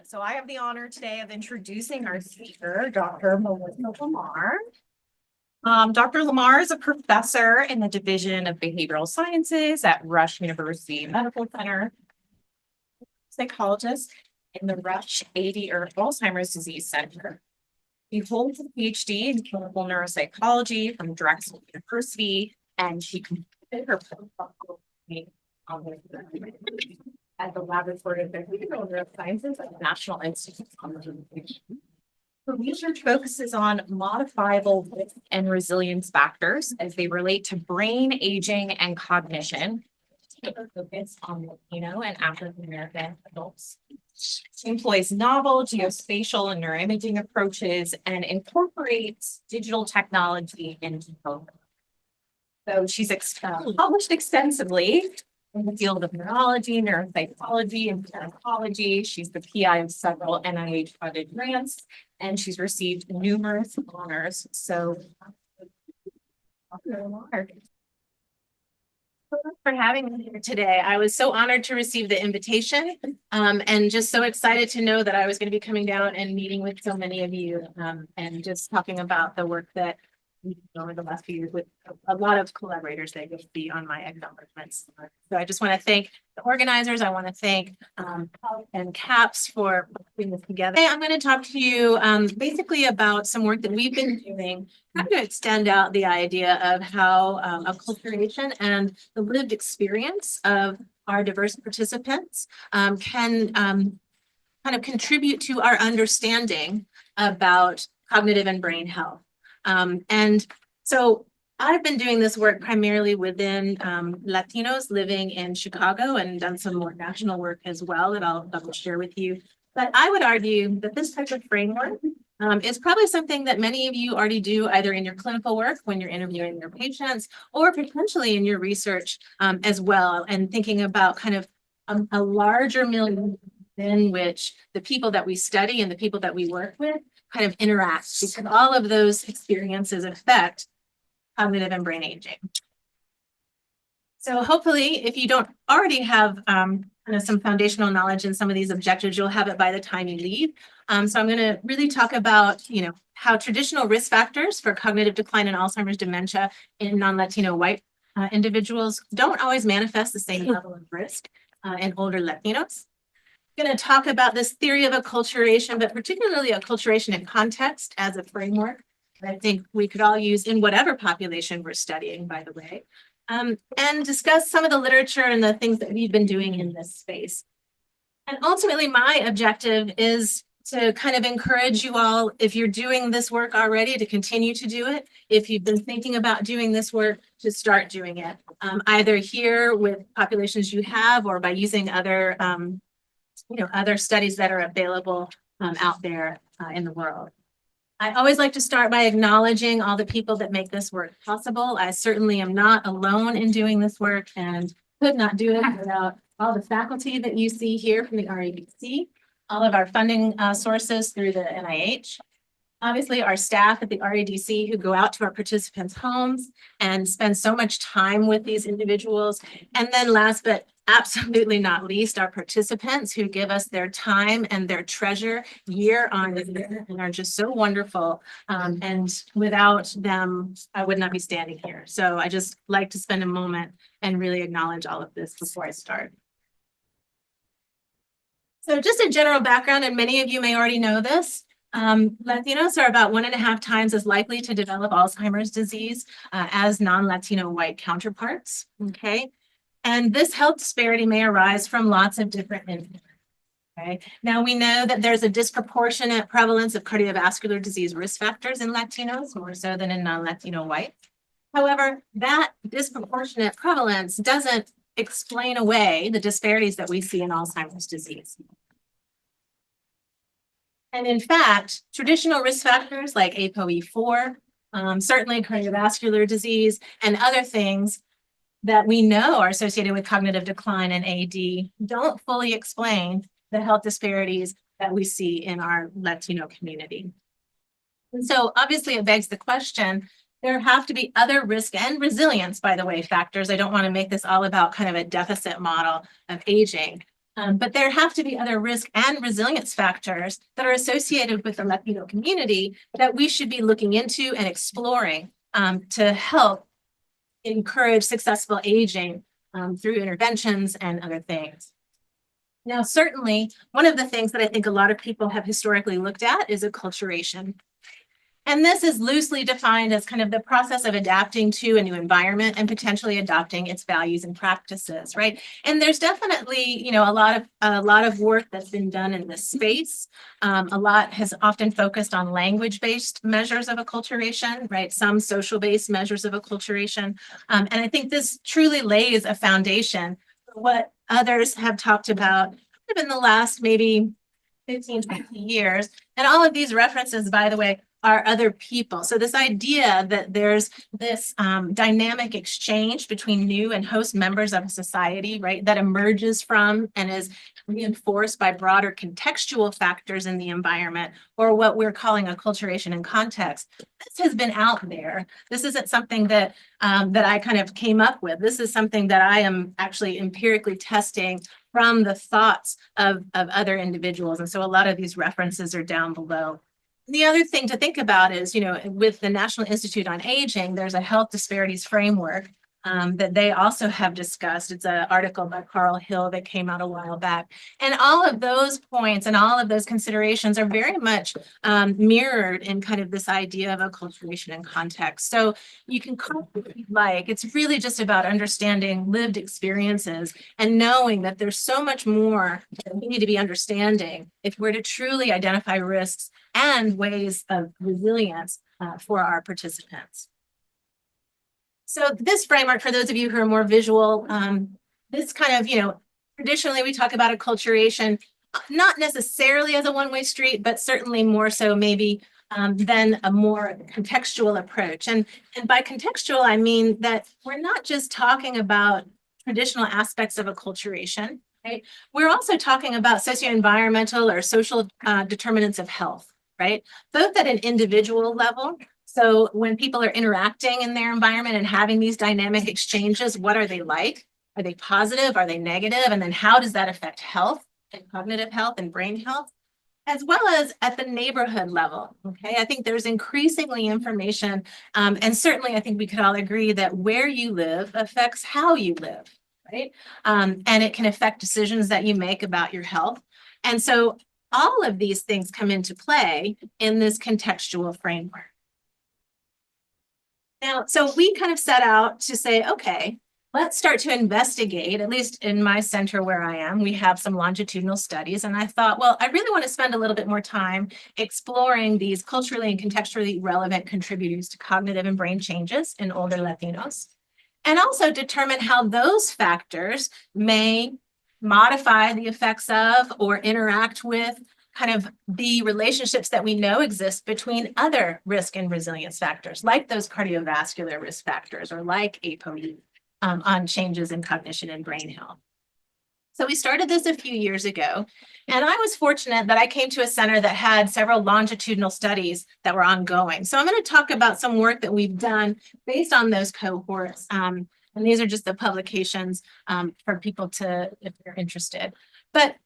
So I have the honor today of introducing our speaker, Dr. Lamar. Dr. Lamar is a professor in the Division of Behavioral Sciences at Rush University Medical Center, psychologist in the Rush AD or Alzheimer's Disease Center. He holds a PhD in clinical neuropsychology from Drexel University, and she completed her postdoctoral at the Laboratory of Behavioral Neurosciences at the National Institute of Communication. Her research focuses on modifiable risk and resilience factors as they relate to brain aging and cognition. Focus on Latino and African American adults. She employs novel geospatial and neuroimaging approaches and incorporates digital technology into both. So she's published extensively in the field of neurology, neuropsychology, and psychology. She's the PI of several NIH-funded grants, and she's received numerous honors. So, Dr. Lamar. For having me here today. I was so honored to receive the invitation and just so excited to know that I was going to be coming down and meeting with so many of you and just talking about the work that we've done over the last few years with a lot of collaborators that you'll see on my acknowledgements. So I just want to thank the organizers. I want to thank and CAPS for putting this together. Today, I'm going to talk to you basically about some work that we've been doing, trying to extend out the idea of how acculturation and the lived experience of our diverse participants can kind of contribute to our understanding about cognitive and brain health. And so I've been doing this work primarily within Latinos living in Chicago and done some more national work as well that I'll share with you. But I would argue that this type of framework is probably something that many of you already do either in your clinical work when you're interviewing your patients or potentially in your research as well, and thinking about kind of a larger milieu in which the people that we study and the people that we work with kind of interact, because all of those experiences affect cognitive and brain aging. So hopefully, if you don't already have kind of some foundational knowledge in some of these objectives, you'll have it by the time you leave. So I'm going to really talk about, how traditional risk factors for cognitive decline and Alzheimer's dementia in non-Latino white individuals don't always manifest the same level of risk in older Latinos. I'm going to talk about this theory of acculturation, but particularly acculturation in context as a framework that I think we could all use in whatever population we're studying, by the way, and discuss some of the literature and the things that we've been doing in this space. And ultimately, my objective is to kind of encourage you all, if you're doing this work already, to continue to do it. If you've been thinking about doing this work, to start doing it, either here with populations you have or by using other other studies that are available out there in the world. I always like to start by acknowledging all the people that make this work possible. I certainly am not alone in doing this work and could not do it without all the faculty that you see here from the RABC, all of our funding sources through the NIH, obviously our staff at the RADC who go out to our participants' homes and spend so much time with these individuals. And then last but absolutely not least, our participants who give us their time and their treasure year on year and are just so wonderful. And without them, I would not be standing here. So I just like to spend a moment and really acknowledge all of this before I start. So just a general background, and many of you may already know this. Latinos are about 1.5 times as likely to develop Alzheimer's disease as non-Latino white counterparts, okay? And this health disparity may arise from lots of different influences, okay? Now we know that there's a disproportionate prevalence of cardiovascular disease risk factors in Latinos, more so than in non-Latino whites. However, that disproportionate prevalence doesn't explain away the disparities that we see in Alzheimer's disease. And in fact, traditional risk factors like ApoE4, certainly cardiovascular disease, and other things that we know are associated with cognitive decline and AD don't fully explain the health disparities that we see in our Latino community. And so obviously it begs the question, there have to be other risk and resilience, by the way, factors. I don't want to make this all about kind of a deficit model of aging. But there have to be other risk and resilience factors that are associated with the Latino community that we should be looking into and exploring to help encourage successful aging through interventions and other things. Now, certainly, one of the things that I think a lot of people have historically looked at is acculturation. And this is loosely defined as kind of the process of adapting to a new environment and potentially adopting its values and practices, right? And there's definitely, you know, a lot of work that's been done in this space. A lot has often focused on language-based measures of acculturation, right? Some social-based measures of acculturation. And I think this truly lays a foundation for what others have talked about in the last maybe 15, 20 years. And all of these references, by the way, are other people. So this idea that there's this dynamic exchange between new and host members of a society, right, that emerges from and is reinforced by broader contextual factors in the environment, or what we're calling acculturation in context. This has been out there. This isn't something that that I kind of came up with. This is something that I am actually empirically testing from the thoughts of other individuals. And so a lot of these references are down below. The other thing to think about is, you know, with the National Institute on Aging, there's a health disparities framework that they also have discussed. It's an article by Carl Hill that came out a while back. And all of those points and all of those considerations are very much mirrored in kind of this idea of acculturation and context. So you can call it what you like. It's really just about understanding lived experiences and knowing that there's so much more that we need to be understanding if we're to truly identify risks and ways of resilience for our participants. So this framework, for those of you who are more visual, this kind of, you know, traditionally we talk about acculturation, not necessarily as a one-way street, but certainly more so maybe than a more contextual approach. And by contextual, I mean that we're not just talking about traditional aspects of acculturation, right? We're also talking about socio-environmental or social determinants of health, right? Both at an individual level. So when people are interacting in their environment and having these dynamic exchanges, what are they like? Are they positive? Are they negative? And then how does that affect health and cognitive health and brain health? As well as at the neighborhood level, okay? I think there's increasingly information, and certainly I think we could all agree that where you live affects how you live, right? And it can affect decisions that you make about your health. And so all of these things come into play in this contextual framework. Now, so we kind of set out to say, okay, let's start to investigate, at least in my center where I am, we have some longitudinal studies. And I thought, well, I really want to spend a little bit more time exploring these culturally and contextually relevant contributors to cognitive and brain changes in older Latinos, and also determine how those factors may modify the effects of or interact with kind of the relationships that we know exist between other risk and resilience factors, like those cardiovascular risk factors or like ApoE on changes in cognition and brain health. So we started this a few years ago, and I was fortunate that I came to a center that had several longitudinal studies that were ongoing. So I'm going to talk about some work that we've done based on those cohorts. And these are just the publications for people to, if they're interested. But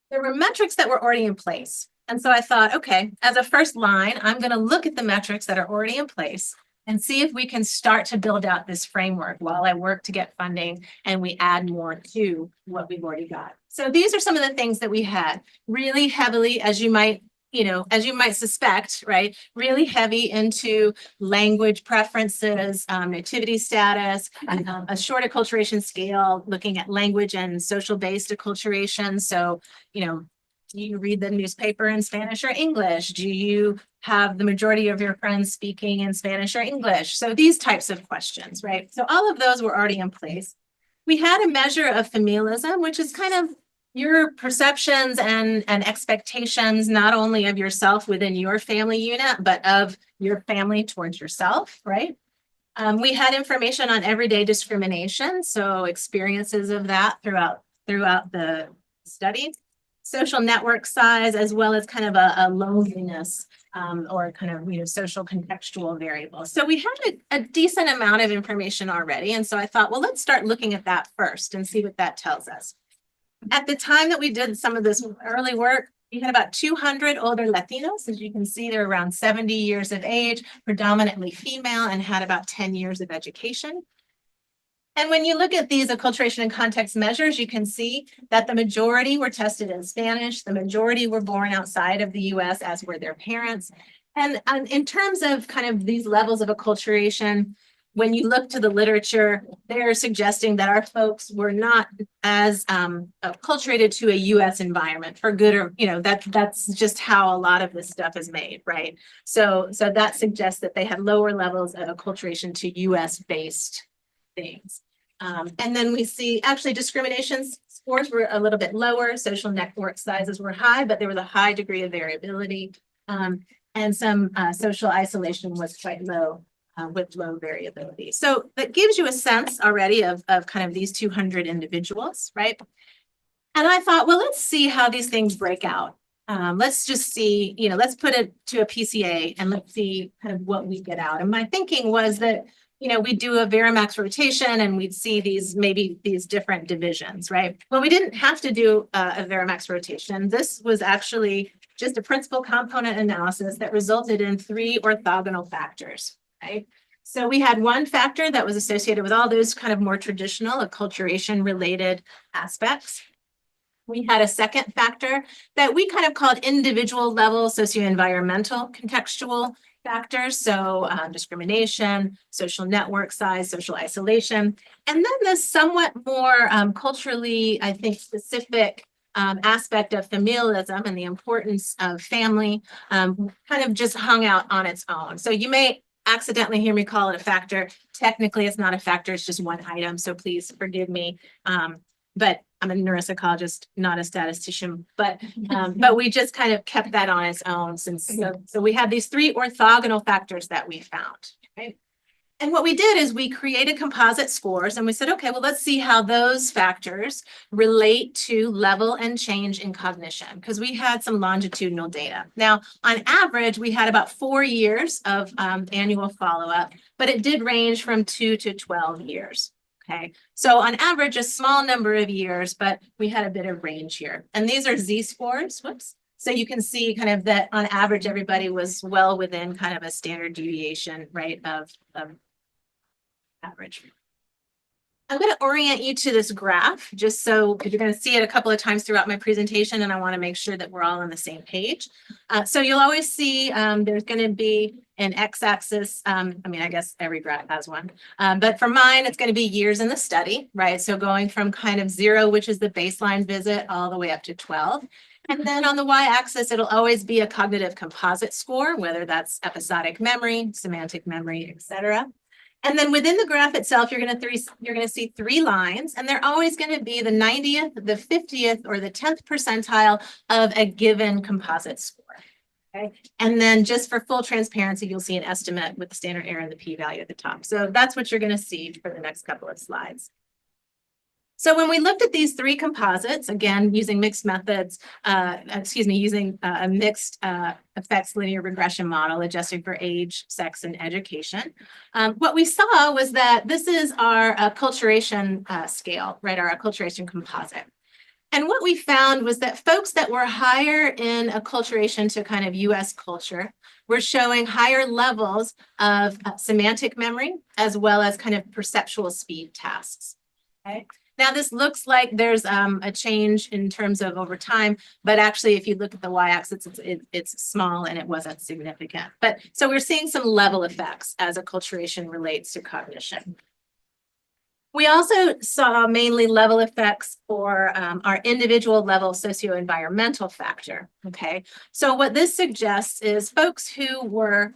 there were metrics that were already in place. And so I thought, okay, as a first line, I'm going to look at the metrics that are already in place and see if we can start to build out this framework while I work to get funding and we add more to what we've already got. So these are some of the things that we had really heavily, as you might suspect, right? Really heavy into language preferences, nativity status, a short acculturation scale, looking at language and social-based acculturation. So, you know, do you read the newspaper in Spanish or English? Do you have the majority of your friends speaking in Spanish or English? So these types of questions, right? So all of those were already in place. We had a measure of familialism, which is kind of your perceptions and expectations, not only of yourself within your family unit, but of your family towards yourself, right? We had information on everyday discrimination, so experiences of that throughout the study. Social network size, as well as kind of a loneliness or kind of, you know, social contextual variables. So we had a decent amount of information already. And so I thought, well, let's start looking at that first and see what that tells us. At the time that we did some of this early work, we had about 200 older Latinos. As you can see, they're around 70 years of age, predominantly female, and had about 10 years of education. And when you look at these acculturation and context measures, you can see that the majority were tested in Spanish. The majority were born outside of the US, as were their parents. And in terms of kind of these levels of acculturation, when you look to the literature, they're suggesting that our folks were not as acculturated to a US environment for good or, that's just how a lot of this stuff is made, right? So that suggests that they had lower levels of acculturation to US based things. And then we see actually discrimination scores were a little bit lower. Social network sizes were high, but there was a high degree of variability. And some social isolation was quite low with low variability. So that gives you a sense already of kind of these 200 individuals, right? And I thought, well, let's see how these things break out. Let's just see, let's put it to a PCA and let's see kind of what we get out. And my thinking was that we do a Verimax rotation and we'd see maybe these different divisions, right? Well, we didn't have to do a Verimax rotation. This was actually just a principal component analysis that resulted in 3 orthogonal factors, right? So we had one factor that was associated with all those kind of more traditional acculturation related aspects. We had a second factor that we kind of called individual level socio-environmental contextual factors. So discrimination, social network size, social isolation. And then this somewhat more culturally, I think, specific aspect of familialism and the importance of family kind of just hung out on its own. So you may accidentally hear me call it a factor. Technically, it's not a factor. It's just one item. So please forgive me. But I'm a neuropsychologist, not a statistician, but we just kind of kept that on its own so we have these 3 orthogonal factors that we found, right? And what we did is we created composite scores and we said, okay, well, let's see how those factors relate to level and change in cognition, because we had some longitudinal data. Now, on average, we had about 4 years of annual follow-up, but it did range from 2 to 12 years. Okay, so on average, a small number of years, but we had a bit of range here. And these are Z-scores, whoops. So you can see kind of that on average, everybody was well within kind of a standard deviation, right, of average. I'm going to orient you to this graph just so, because you're going to see it a couple of times throughout my presentation, and I want to make sure that we're all on the same page. So you'll always see there's going to be an x-axis. I guess every graph has one. But for mine, it's going to be years in the study, right? So going from kind of 0, which is the baseline visit, all the way up to 12. And then on the y-axis, it'll always be a cognitive composite score, whether that's episodic memory, semantic memory, et cetera. And then within the graph itself, you're going to see 3 lines, and they're always going to be the 90th, the 50th, or the 10th percentile of a given composite score. Okay. And then just for full transparency, you'll see an estimate with the standard error and the p-value at the top. So that's what you're going to see for the next couple of slides. So when we looked at these 3 composites, again, using mixed methods, using a mixed effects linear regression model adjusted for age, sex, and education, what we saw was that this is our acculturation scale, right, our acculturation composite. And what we found was that folks that were higher in acculturation to kind of US culture were showing higher levels of semantic memory, as well as kind of perceptual speed tasks, okay? Now, this looks like there's a change in terms of over time, but actually, if you look at the y-axis, it's small and it wasn't significant. But so we're seeing some level effects as acculturation relates to cognition. We also saw mainly level effects for our individual level socio-environmental factor, okay? So what this suggests is folks who were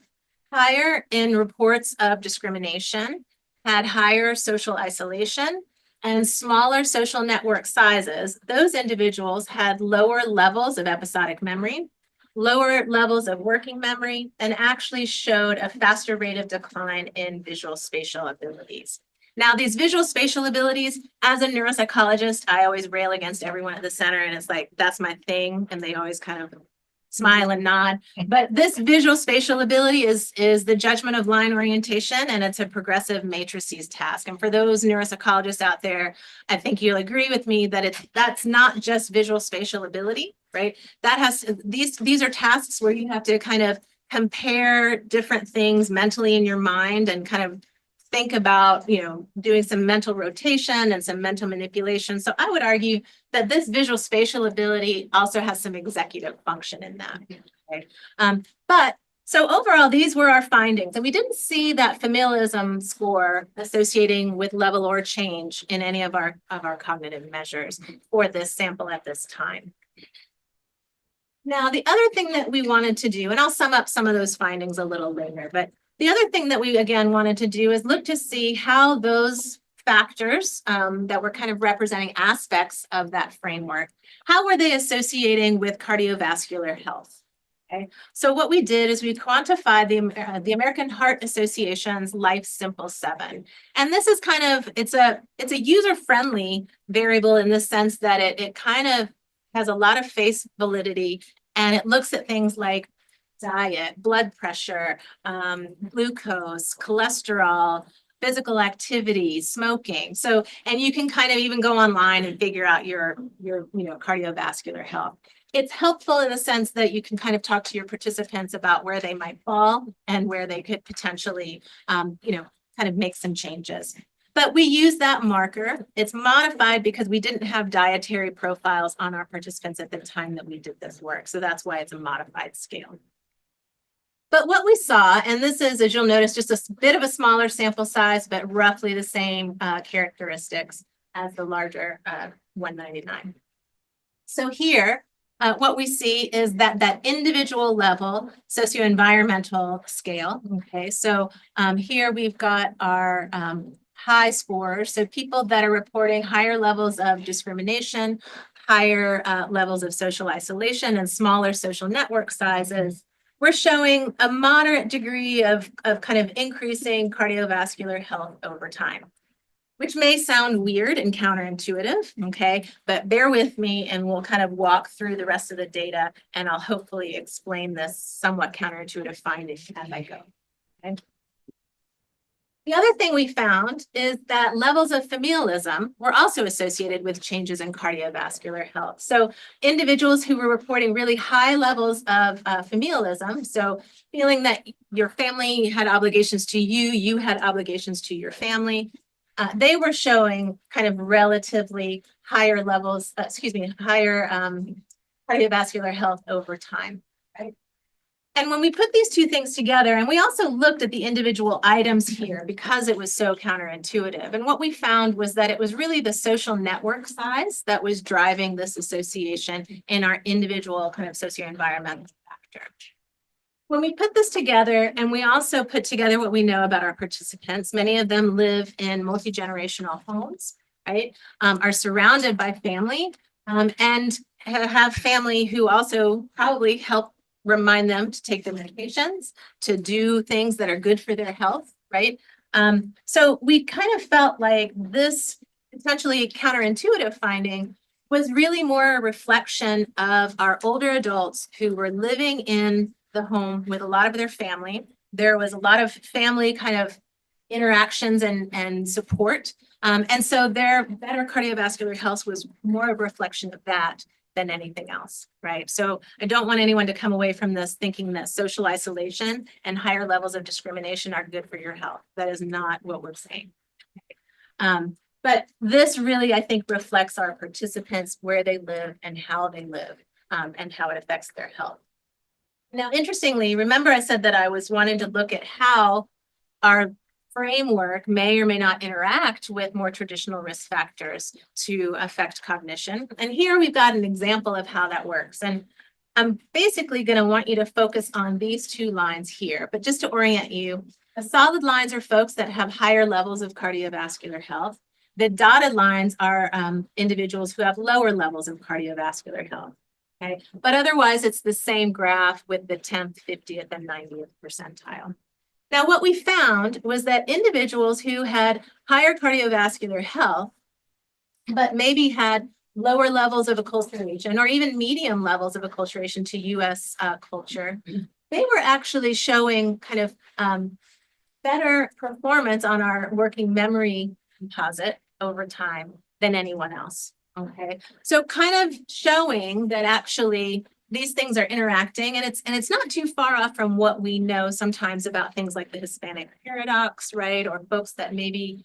higher in reports of discrimination had higher social isolation and smaller social network sizes. Those individuals had lower levels of episodic memory, lower levels of working memory, and actually showed a faster rate of decline in visual spatial abilities. Now, these visual spatial abilities, as a neuropsychologist, I always rail against everyone at the center, and it's like, that's my thing. And they always kind of smile and nod. But this visual spatial ability is the judgment of line orientation, and it's a progressive matrices task. And for those neuropsychologists out there, I think you'll agree with me that that's not just visual spatial ability, right? That has these are tasks where you have to kind of compare different things mentally in your mind and kind of think about, doing some mental rotation and some mental manipulation. So I would argue that this visual spatial ability also has some executive function in that. Okay? So overall, these were our findings, and we didn't see that familialism score associating with level or change in any of our cognitive measures for this sample at this time. Now, the other thing that we wanted to do, and I'll sum up some of those findings a little later, but the other thing that we, again, wanted to do is look to see how those factors that were kind of representing aspects of that framework, how were they associating with cardiovascular health? Okay, so what we did is we quantified the American Heart Association's Life Simple 7. And this is kind of, it's a user-friendly variable in the sense that it kind of has a lot of face validity, and it looks at things like diet, blood pressure, glucose, cholesterol, physical activity, smoking. So, and you can kind of even go online and figure out your cardiovascular health. It's helpful in the sense that you can kind of talk to your participants about where they might fall and where they could potentially, kind of make some changes. But we use that marker. It's modified because we didn't have dietary profiles on our participants at the time that we did this work. So that's why it's a modified scale. But what we saw, and this is, as you'll notice, just a bit of a smaller sample size, but roughly the same characteristics as the larger 199. So here, what we see is that individual level socio-environmental scale. Okay, so here we've got our high scores. So people that are reporting higher levels of discrimination, higher levels of social isolation, and smaller social network sizes, we're showing a moderate degree of kind of increasing cardiovascular health over time, which may sound weird and counterintuitive, okay? But bear with me and we'll kind of walk through the rest of the data, and I'll hopefully explain this somewhat counterintuitive finding as I go, okay? The other thing we found is that levels of familialism were also associated with changes in cardiovascular health. So individuals who were reporting really high levels of familialism, so feeling that your family had obligations to you, you had obligations to your family, they were showing kind of relatively higher levels, higher cardiovascular health over time, right? And when we put these two things together, and we also looked at the individual items here because it was so counterintuitive. And what we found was that it was really the social network size that was driving this association in our individual kind of socio-environmental factor. When we put this together, and we also put together what we know about our participants, many of them live in multi-generational homes, right? Are surrounded by family, and have family who also probably help remind them to take their medications, to do things that are good for their health, right? So we kind of felt like this potentially counterintuitive finding was really more a reflection of our older adults who were living in the home with a lot of their family. There was a lot of family kind of interactions and support. And so their better cardiovascular health was more of a reflection of that than anything else, right? So I don't want anyone to come away from this thinking that social isolation and higher levels of discrimination are good for your health. That is not what we're saying. But this really, I think, reflects our participants, where they live and how they live, and how it affects their health. Now, interestingly, remember I said that I was wanting to look at how our framework may or may not interact with more traditional risk factors to affect cognition. And here we've got an example of how that works. And I'm basically going to want you to focus on these two lines here. But just to orient you, the solid lines are folks that have higher levels of cardiovascular health. The dotted lines are individuals who have lower levels of cardiovascular health. Okay, but otherwise it's the same graph with the 10th, 50th, and 90th percentile. Now, what we found was that individuals who had higher cardiovascular health, but maybe had lower levels of acculturation or even medium levels of acculturation to US culture, they were actually showing kind of better performance on our working memory composite over time than anyone else. Okay, so kind of showing that actually these things are interacting, and it's not too far off from what we know sometimes about things like the Hispanic paradox, right? Or folks that maybe,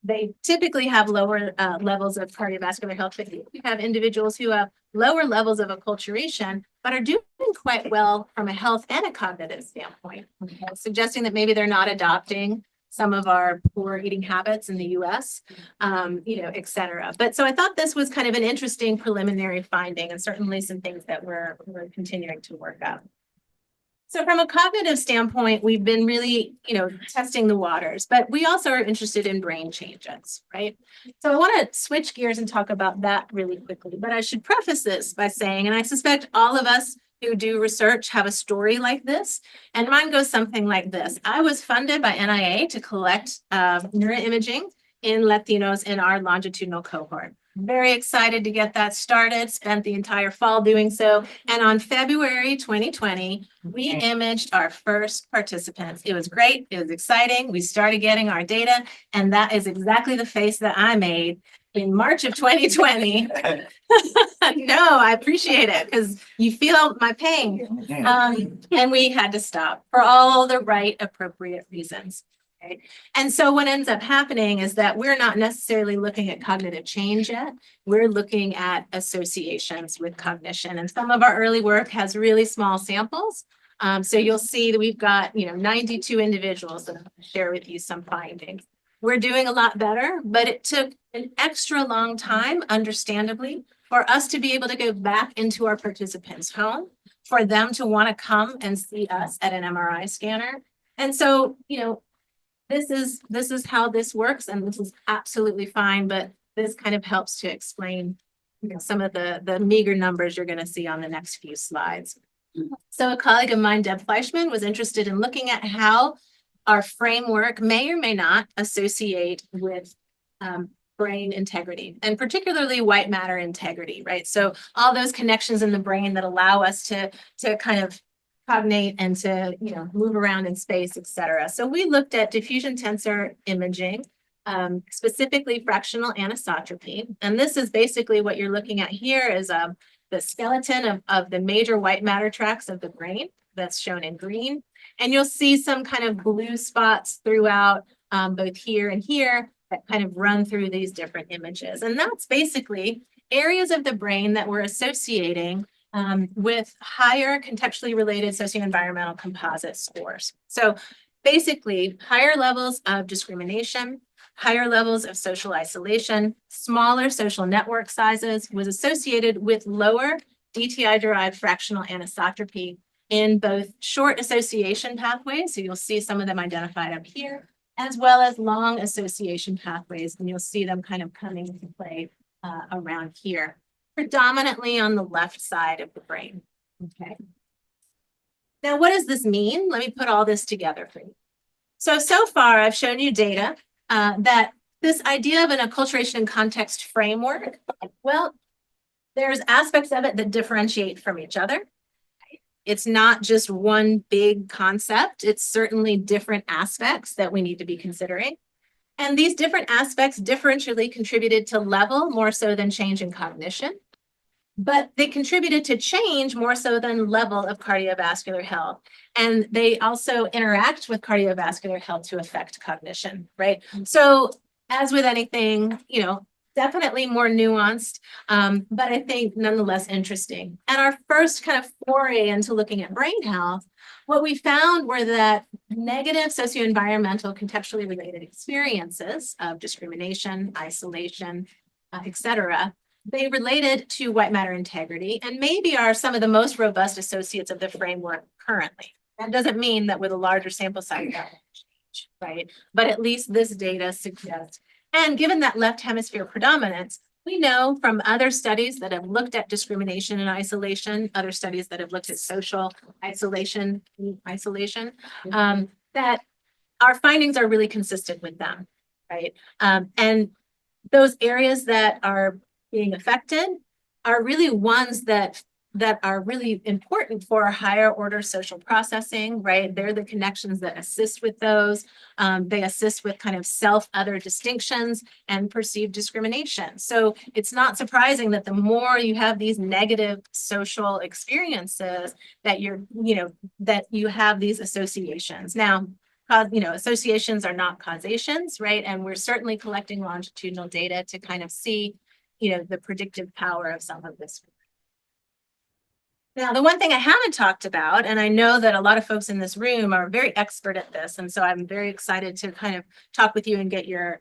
they typically have lower levels of cardiovascular health, but you have individuals who have lower levels of acculturation, but are doing quite well from a health and a cognitive standpoint, okay? Suggesting that maybe they're not adopting some of our poor eating habits in the US, et cetera. But so I thought this was kind of an interesting preliminary finding and certainly some things that we're continuing to work up. So from a cognitive standpoint, we've been really, testing the waters, but we also are interested in brain changes, right? So I want to switch gears and talk about that really quickly, but I should preface this by saying, and I suspect all of us who do research have a story like this, and mine goes something like this. I was funded by NIA to collect neuroimaging in Latinos in our longitudinal cohort. Very excited to get that started, spent the entire fall doing so. And on February 2020, we imaged our first participants. It was great. It was exciting. We started getting our data, and that is exactly the face that I made in March of 2020. No, I appreciate it because you feel my pain. And we had to stop for all the right, appropriate reasons. Okay. And so what ends up happening is that we're not necessarily looking at cognitive change yet. We're looking at associations with cognition. And some of our early work has really small samples. So you'll see that we've got 92 individuals that I'll share with you some findings. We're doing a lot better, but it took an extra long time, understandably, for us to be able to go back into our participants' home, for them to want to come and see us at an MRI scanner. And so, this is how this works, and this is absolutely fine, but this kind of helps to explain some of the meager numbers you're going to see on the next few slides. So a colleague of mine, Deb Fleischman, was interested in looking at how our framework may or may not associate with brain integrity, and particularly white matter integrity, right? So all those connections in the brain that allow us to kind of cognate and to move around in space, et cetera. So we looked at diffusion tensor imaging, specifically fractional anisotropy. And this is basically what you're looking at here is the skeleton of the major white matter tracts of the brain that's shown in green. And you'll see some kind of blue spots throughout both here and here that kind of run through these different images. And that's basically areas of the brain that we're associating with higher contextually related socioenvironmental composite scores. So basically, higher levels of discrimination, higher levels of social isolation, smaller social network sizes was associated with lower DTI-derived fractional anisotropy in both short association pathways, so you'll see some of them identified up here, as well as long association pathways, and you'll see them kind of coming into play around here, predominantly on the left side of the brain. Okay. Now, what does this mean? Let me put all this together for you. So far, I've shown you data that this idea of an acculturation and context framework, well, there's aspects of it that differentiate from each other. It's not just one big concept. It's certainly different aspects that we need to be considering. And these different aspects differentially contributed to level more so than change in cognition, but they contributed to change more so than level of cardiovascular health. And they also interact with cardiovascular health to affect cognition, right? So as with anything, definitely more nuanced, but I think nonetheless interesting. And our first kind of foray into looking at brain health, what we found were that negative socioenvironmental contextually related experiences of discrimination, isolation, et cetera, they related to white matter integrity and maybe are some of the most robust associates of the framework currently. That doesn't mean that with a larger sample size that will change, right? But at least this data suggests. And given that left hemisphere predominance, we know from other studies that have looked at discrimination and isolation, other studies that have looked at social isolation, that our findings are really consistent with them, right? And those areas that are being affected are really ones that are really important for higher order social processing, right? They're the connections that assist with those. They assist with kind of self-other distinctions and perceived discrimination. So it's not surprising that the more you have these negative social experiences that that you have these associations. Now, associations are not causations, right? And we're certainly collecting longitudinal data to kind of see, the predictive power of some of this. Now, the one thing I haven't talked about, and I know that a lot of folks in this room are very expert at this, and so I'm very excited to kind of talk with you and get your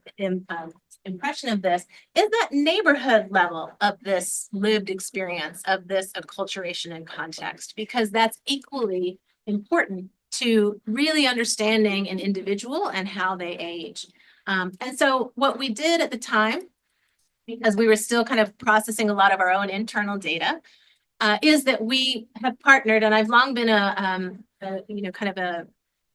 impression of this, is that neighborhood level of this lived experience, of this acculturation and context, because that's equally important to really understanding an individual and how they age. And so what we did at the time, because we were still kind of processing a lot of our own internal data, is that we have partnered, and I've long been kind of a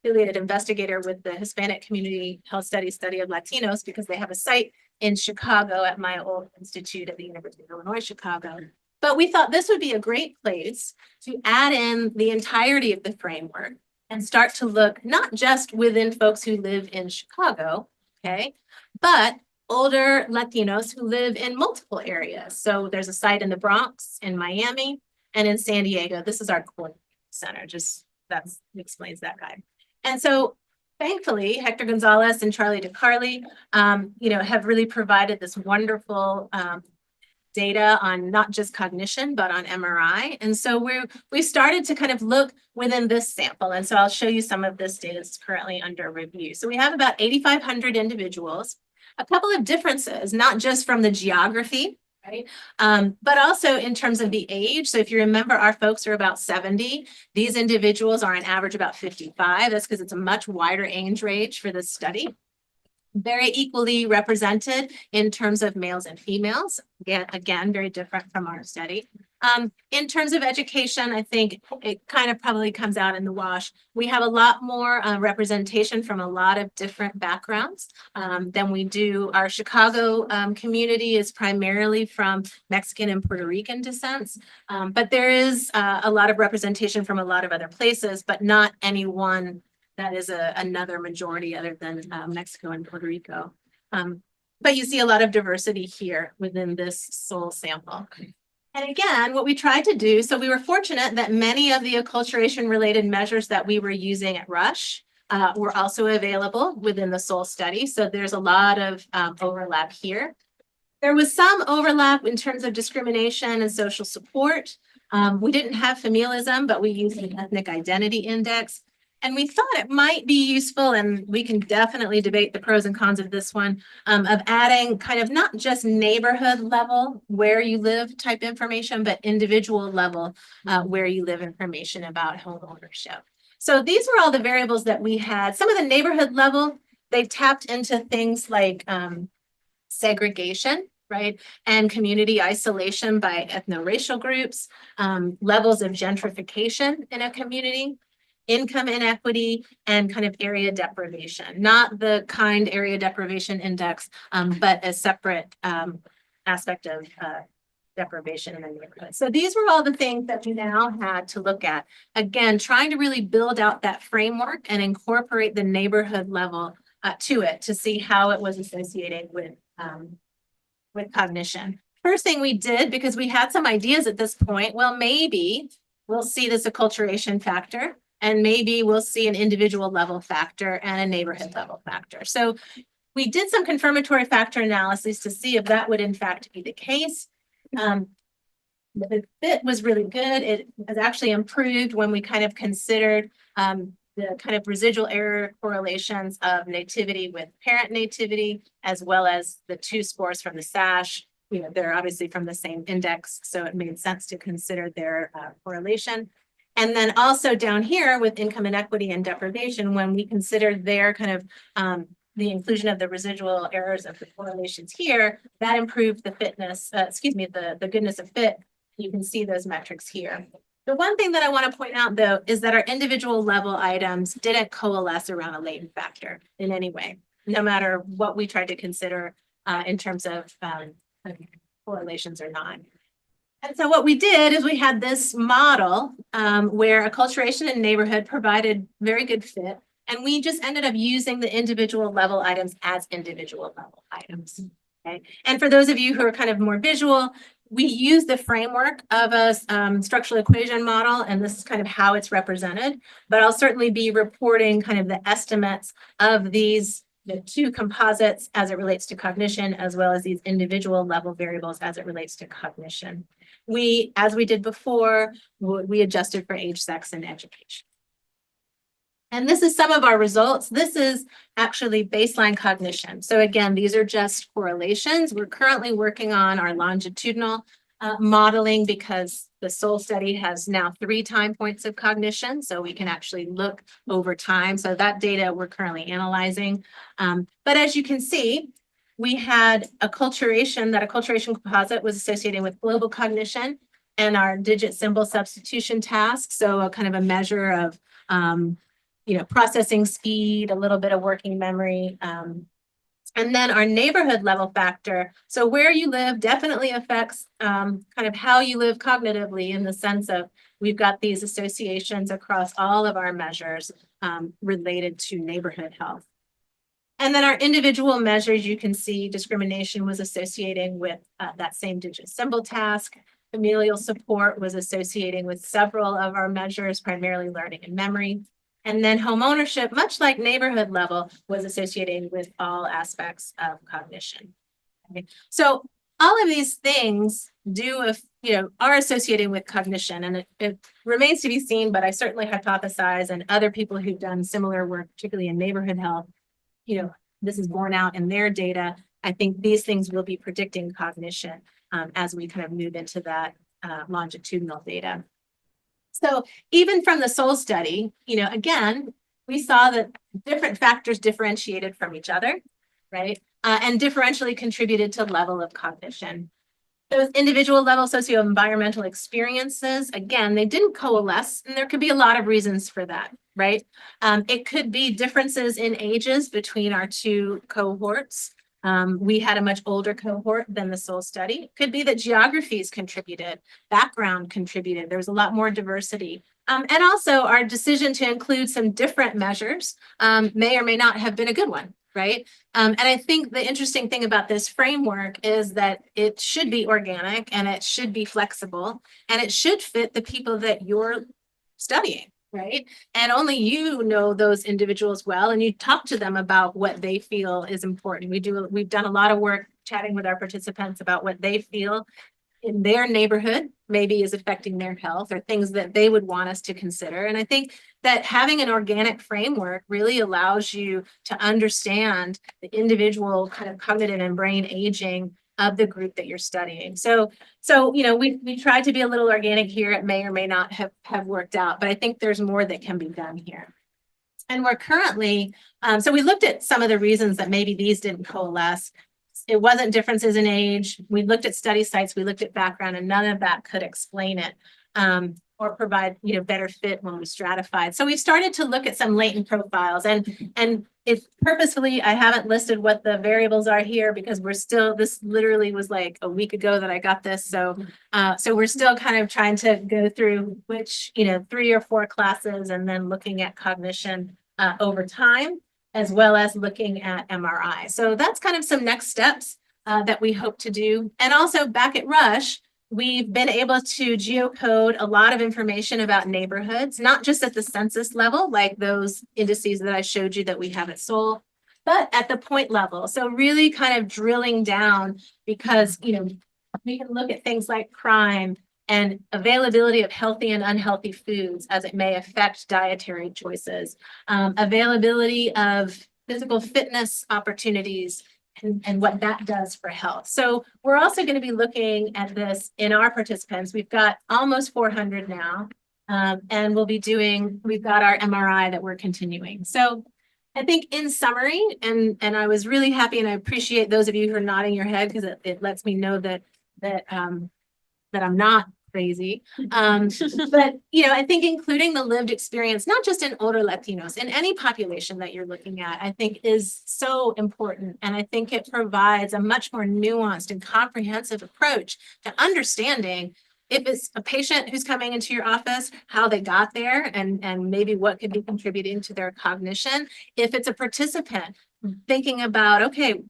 affiliated investigator with the Hispanic Community Health Study of Latinos, because they have a site in Chicago at my old institute at the University of Illinois, Chicago. But we thought this would be a great place to add in the entirety of the framework and start to look not just within folks who live in Chicago, okay, but older Latinos who live in multiple areas. So there's a site in the Bronx, in Miami, and in San Diego. This is our core center, that explains that guy. And so thankfully, Hector Gonzalez and Charlie DeCarli, have really provided this wonderful data on not just cognition, but on MRI. And so we started to kind of look within this sample. And so I'll show you some of this data that's currently under review. So we have about 8,500 individuals. A couple of differences, not just from the geography, right? But also in terms of the age. So if you remember, our folks are about 70. These individuals are on average about 55. That's because it's a much wider age range for this study. Very equally represented in terms of males and females. Again, very different from our study. In terms of education, I think it kind of probably comes out in the wash. We have a lot more representation from a lot of different backgrounds than we do. Our Chicago community is primarily from Mexican and Puerto Rican descents, but there is a lot of representation from a lot of other places, but not any one that is another majority other than Mexico and Puerto Rico. But you see a lot of diversity here within this SOL sample. And again, what we tried to do, so we were fortunate that many of the acculturation related measures that we were using at Rush were also available within the SOL study. So there's a lot of overlap here. There was some overlap in terms of discrimination and social support. We didn't have familialism, but we used an ethnic identity index. And we thought it might be useful, and we can definitely debate the pros and cons of this one, of adding kind of not just neighborhood level where you live type information, but individual level where you live information about home ownership. So these were all the variables that we had. Some of the neighborhood level, they tapped into things like segregation, right? And community isolation by ethno-racial groups, levels of gentrification in a community, income inequity, and kind of area deprivation, not the kind area deprivation index, but a separate aspect of deprivation in the neighborhood. So these were all the things that we now had to look at. Again, trying to really build out that framework and incorporate the neighborhood level to it to see how it was associated with cognition. First thing we did, because we had some ideas at this point, well, maybe we'll see this acculturation factor, and maybe we'll see an individual level factor and a neighborhood level factor. So we did some confirmatory factor analysis to see if that would in fact be the case. The fit was really good. It was actually improved when we kind of considered the kind of residual error correlations of nativity with parent nativity, as well as the two scores from the SASH. They're obviously from the same index, so it made sense to consider their correlation. And then also down here with income inequity and deprivation, when we considered their kind of the inclusion of the residual errors of the correlations here, that improved the fitness, the goodness of fit. You can see those metrics here. The one thing that I want to point out, though, is that our individual level items didn't coalesce around a latent factor in any way, no matter what we tried to consider in terms of correlations or not. And so what we did is we had this model where acculturation and neighborhood provided very good fit. And we just ended up using the individual level items as individual level items. Okay. And for those of you who are kind of more visual, we use the framework of a structural equation model, and this is kind of how it's represented. But I'll certainly be reporting kind of the estimates of these the two composites as it relates to cognition, as well as these individual level variables as it relates to cognition. We, as we did before, we adjusted for age, sex, and education. And this is some of our results. This is actually baseline cognition. So again, these are just correlations. We're currently working on our longitudinal modeling because the SOUL study has now 3 time points of cognition. So we can actually look over time. So that data we're currently analyzing. But as you can see, we had acculturation. That acculturation composite was associated with global cognition and our digit symbol substitution task. So a kind of a measure of processing speed, a little bit of working memory. And then our neighborhood level factor. So where you live definitely affects kind of how you live cognitively, in the sense of we've got these associations across all of our measures related to neighborhood health. And then our individual measures, you can see discrimination was associating with that same digit symbol task. Familial support was associating with several of our measures, primarily learning and memory. And then home ownership, much like neighborhood level, was associated with all aspects of cognition. Okay. So all of these things are associated with cognition, and it remains to be seen, but I certainly hypothesize, and other people who've done similar work, particularly in neighborhood health, this is borne out in their data. I think these things will be predicting cognition as we kind of move into that longitudinal data. So even from the SOUL study, again, we saw that different factors differentiated from each other, right? And differentially contributed to level of cognition. Those individual level socio-environmental experiences, again, they didn't coalesce, and there could be a lot of reasons for that, right? It could be differences in ages between our 2 cohorts. We had a much older cohort than the SOUL study. It could be that geographies contributed, background contributed. There was a lot more diversity. And also our decision to include some different measures may or may not have been a good one, right? And I think the interesting thing about this framework is that it should be organic, and it should be flexible, and it should fit the people that you're studying. Right. And only you know those individuals well, and you talk to them about what they feel is important. We've done a lot of work chatting with our participants about what they feel in their neighborhood maybe is affecting their health, or things that they would want us to consider. And I think that having an organic framework really allows you to understand the individual kind of cognitive and brain aging of the group that you're studying. So we tried to be a little organic here. It may or may not have worked out, but I think there's more that can be done here. And we're currently, so we looked at some of the reasons that maybe these didn't coalesce. It wasn't differences in age. We looked at study sites, we looked at background, and none of that could explain it or provide better fit when we stratified. So we've started to look at some latent profiles, and if purposefully I haven't listed what the variables are here, because this literally was like a week ago that I got this. So we're still kind of trying to go through which 3 or 4 classes, and then looking at cognition over time, as well as looking at MRI. So that's kind of some next steps that we hope to do. And also back at Rush, we've been able to geocode a lot of information about neighborhoods, not just at the census level, like those indices that I showed you that we have at SOUL, but at the point level. So really kind of drilling down, because, we can look at things like crime and availability of healthy and unhealthy foods as it may affect dietary choices, availability of physical fitness opportunities, and what that does for health. So we're also going to be looking at this in our participants. We've got almost 400 now, and we've got our MRI that we're continuing. So I think in summary, and I was really happy, and I appreciate those of you who are nodding your head, because it lets me know that I'm not crazy. But, I think including the lived experience, not just in older Latinos, in any population that you're looking at, I think is so important. And I think it provides a much more nuanced and comprehensive approach to understanding if it's a patient who's coming into your office, how they got there and maybe what could be contributing to their cognition. If it's a participant, thinking about, okay,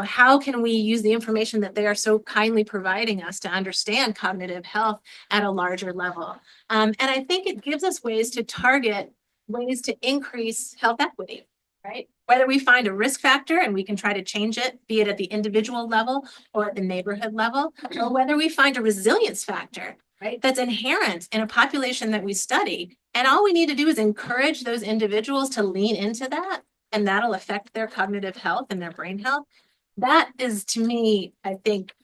how can we use the information that they are so kindly providing us to understand cognitive health at a larger level? And I think it gives us ways to target ways to increase health equity, right? Whether we find a risk factor and we can try to change it, be it at the individual level or at the neighborhood level, or whether we find a resilience factor, right, that's inherent in a population that we study. And all we need to do is encourage those individuals to lean into that, and that'll affect their cognitive health and their brain health. That is, to me, I think,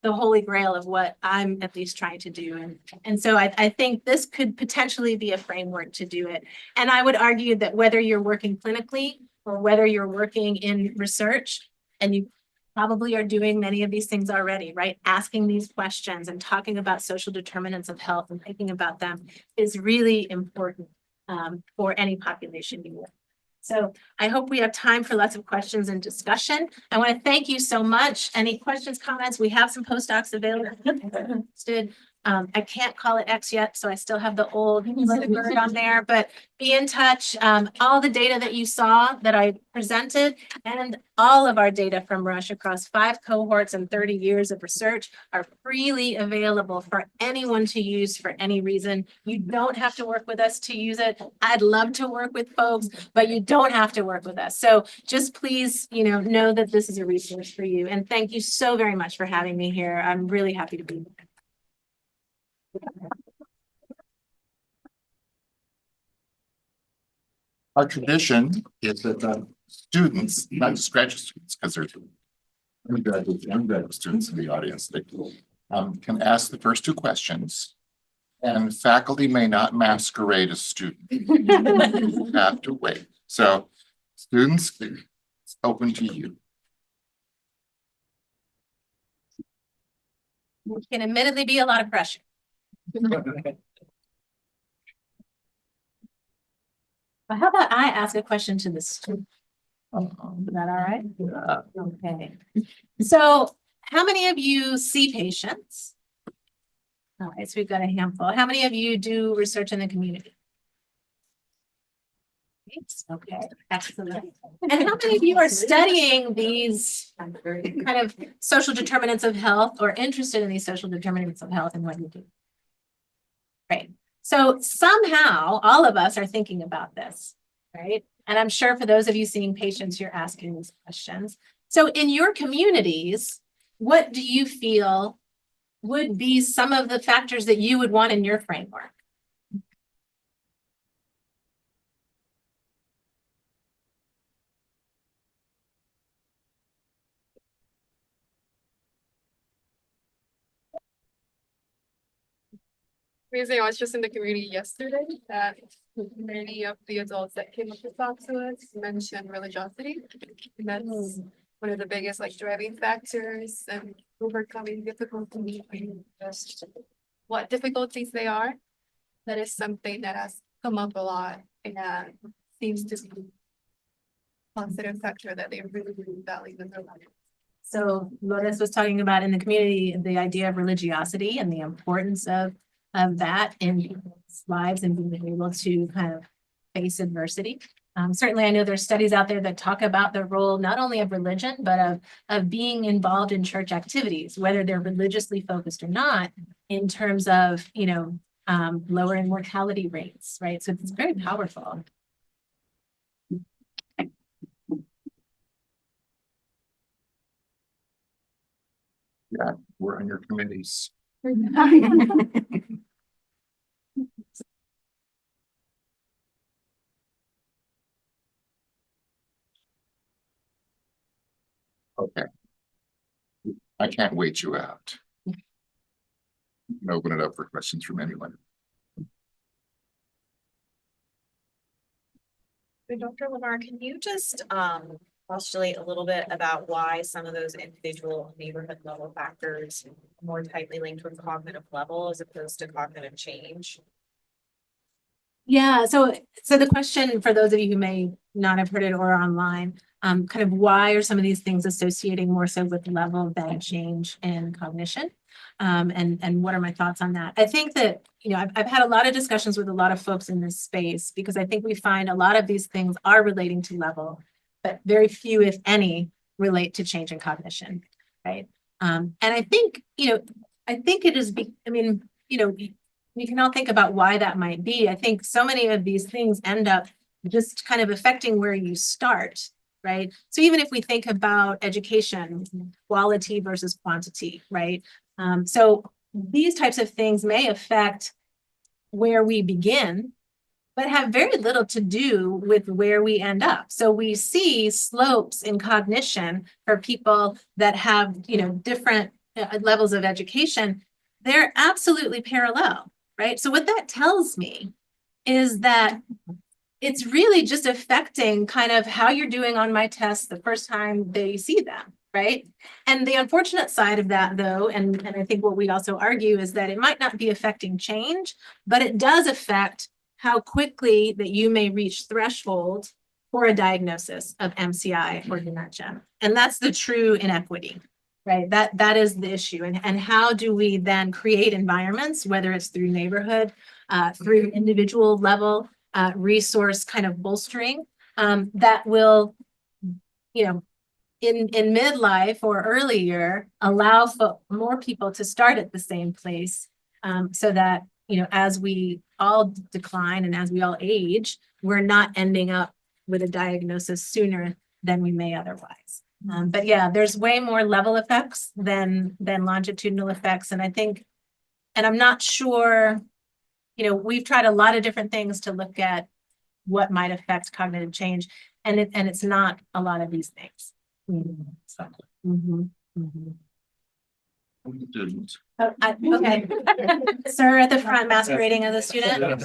the holy grail of what I'm at least trying to do. And so I think this could potentially be a framework to do it. And I would argue that whether you're working clinically or whether you're working in research, and you probably are doing many of these things already, right? Asking these questions and talking about social determinants of health and thinking about them is really important for any population you work. So I hope we have time for lots of questions and discussion. I want to thank you so much. Any questions, comments? We have some postdocs available. I can't call it X yet, so I still have the old bird on there, but be in touch. All the data that you saw that I presented and all of our data from Rush across 5 cohorts and 30 years of research are freely available for anyone to use for any reason. You don't have to work with us to use it. I'd love to work with folks, but you don't have to work with us. So just please, know that this is a resource for you. And thank you so very much for having me here. I'm really happy to be here. Our tradition is that the students, not just graduate students, because there's undergraduate students in the audience, they can ask the first 2 questions, and faculty may not masquerade as student. You have to wait. So, students, it's open to you. It can admittedly be a lot of pressure. But how about I ask a question to the student? Is that all right? Yeah. Okay. So how many of you see patients? All right, so we've got a handful. How many of you do research in the community? Okay, excellent. And how many of you are studying these kind of social determinants of health or interested in these social determinants of health and what you do? Right. So somehow all of us are thinking about this, right? And I'm sure for those of you seeing patients, you're asking these questions. So in your communities, what do you feel would be some of the factors that you would want in your framework? Amazing. I was just in the community yesterday that many of the adults that came up to talk to us mentioned religiosity. And that's one of the biggest driving factors and overcoming difficulties and just what difficulties they are. That is something that has come up a lot and seems to be a positive factor that they really, really value in their life. So Lourdes was talking about in the community, the idea of religiosity and the importance of that in people's lives and being able to kind of face adversity. Certainly, I know there's studies out there that talk about the role not only of religion, but of being involved in church activities, whether they're religiously focused or not, in terms of, lowering mortality rates, right? So it's very powerful. Yeah, we're on your committees. Okay. I can't wait you out. You can open it up for questions from anyone. So Dr. Lamar, can you just postulate a little bit about why some of those individual neighborhood level factors are more tightly linked with cognitive level as opposed to cognitive change? Yeah, so the question for those of you who may not have heard it or online, kind of why are some of these things associating more so with level than change in cognition? And what are my thoughts on that? I think that, I've had a lot of discussions with a lot of folks in this space because I think we find a lot of these things are relating to level, but very few, if any, relate to change in cognition, right? And I think, it is, we can all think about why that might be. I think so many of these things end up just kind of affecting where you start, right? So even if we think about education, quality versus quantity, right? So these types of things may affect where we begin, but have very little to do with where we end up. So we see slopes in cognition for people that have, different levels of education. They're absolutely parallel, right? So what that tells me is that it's really just affecting kind of how you're doing on my tests the first time they see them, right? And the unfortunate side of that, though, and I think what we also argue is that it might not be affecting change, but it does affect how quickly that you may reach threshold for a diagnosis of MCI or dementia. And that's the true inequity, right? That is the issue. And how do we then create environments, whether it's through neighborhood, through individual level, resource kind of bolstering, that will, in midlife or earlier, allow for more people to start at the same place, so that, as we all decline and as we all age, we're not ending up with a diagnosis sooner than we may otherwise. But yeah, there's way more level effects than longitudinal effects. And I think, and I'm not sure, we've tried a lot of different things to look at what might affect cognitive change, and it's not a lot of these things. Exactly. Students. Okay. Sir at the front masquerading as a student.